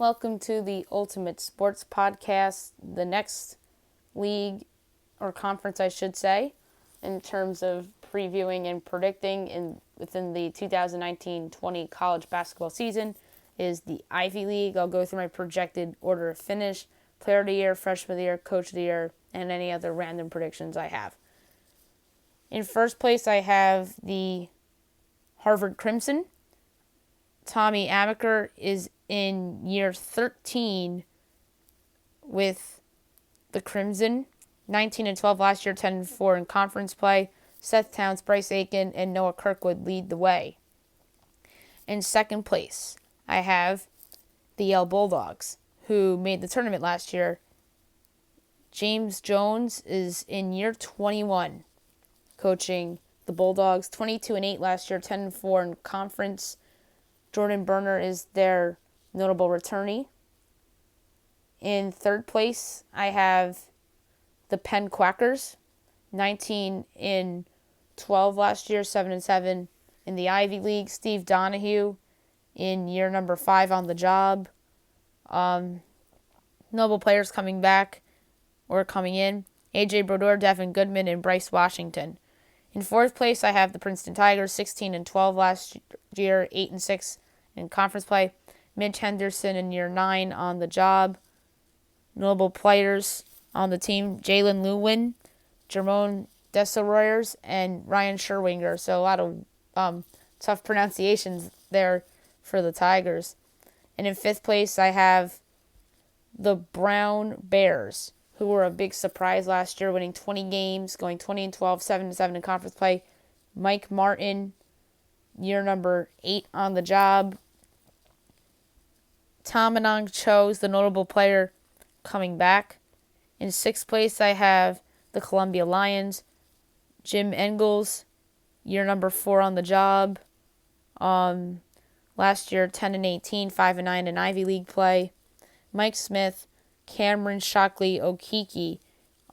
Welcome to the Ultimate Sports Podcast, the next league or conference, I should say, in terms of previewing and predicting within the 2019-20 college basketball season is the Ivy League. I'll go through my projected order of finish, player of the year, freshman of the year, coach of the year, and any other random predictions I have. In first place, I have the Harvard Crimson. Tommy Amaker is in year 13 with the Crimson. 19-12 last year, 10-4 in conference play. Seth Towns, Bryce Aiken, and Noah Kirkwood lead the way. In second place, I have the Yale Bulldogs, who made the tournament last year. James Jones is in year 21 coaching the Bulldogs. 22-8 last year, 10-4 in conference. Jordan Berner is their notable returnee. In third place, I have the Penn Quackers, 19-12 last year, 7-7 in the Ivy League. Steve Donahue in year number 5 on the job. Notable players coming back or coming in: AJ Brodeur, Devin Goodman, and Bryce Washington. In fourth place, I have the Princeton Tigers, 16-12 last year, 8-6 in conference play. Mitch Henderson in year 9 on the job. Notable players on the team: Jalen Lewin, Jermone Desaroyers, and Ryan Sherwinger. So a lot of tough pronunciations there for the Tigers. And in fifth place, I have the Brown Bears, who were a big surprise last year, winning 20 games, going 20-12, 7-7 in conference play. Mike Martin, year number 8 on the job. Tamanong Cho is the notable player coming back. In sixth place, I have the Columbia Lions. Jim Engels, year number 4 on the job. Last year, 10-18, 5-9 in Ivy League play. Mike Smith, Cameron Shockley Okiki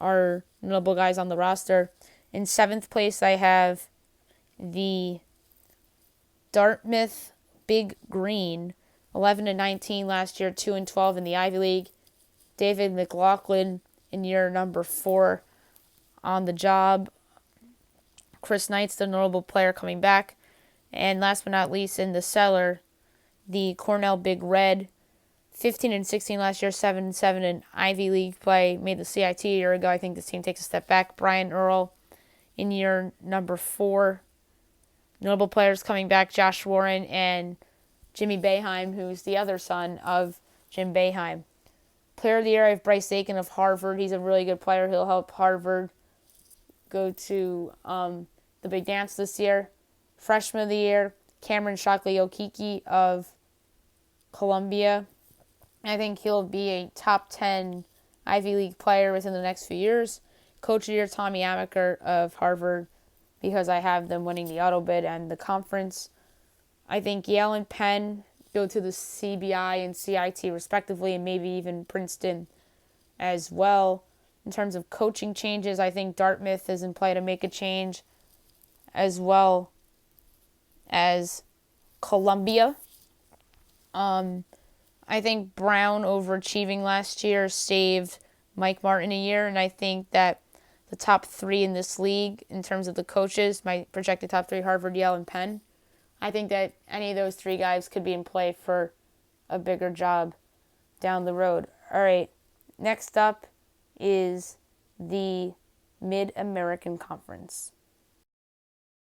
are notable guys on the roster. In seventh place, I have the Dartmouth Big Green, 11-19 last year, 2-12 in the Ivy League. David McLaughlin in year number 4 on the job. Chris Knight's the notable player coming back. And last but not least, in the cellar, the Cornell Big Red, 15-16 last year, 7-7 in Ivy League play. Made the CIT a year ago. I think this team takes a step back. Brian Earl in year number 4. Notable players coming back: Josh Warren and Jimmy Boeheim, who's the other son of Jim Boeheim. Player of the year, I have Bryce Aiken of Harvard. He's a really good player. He'll help Harvard go to the big dance this year. Freshman of the year, Cameron Shockley Okiki of Columbia. I think he'll be a top 10 Ivy League player within the next few years. Coach of the year, Tommy Amaker of Harvard, because I have them winning the auto bid and the conference. I think Yale and Penn go to the CBI and CIT respectively, and maybe even Princeton as well. In terms of coaching changes, I think Dartmouth is in play to make a change, as well as Columbia. I think Brown overachieving last year saved Mike Martin a year, and I think that the top 3 in this league, in terms of the coaches, my projected top 3, Harvard, Yale, and Penn, I think that any of those 3 guys could be in play for a bigger job down the road. All right, next up is the Mid-American Conference.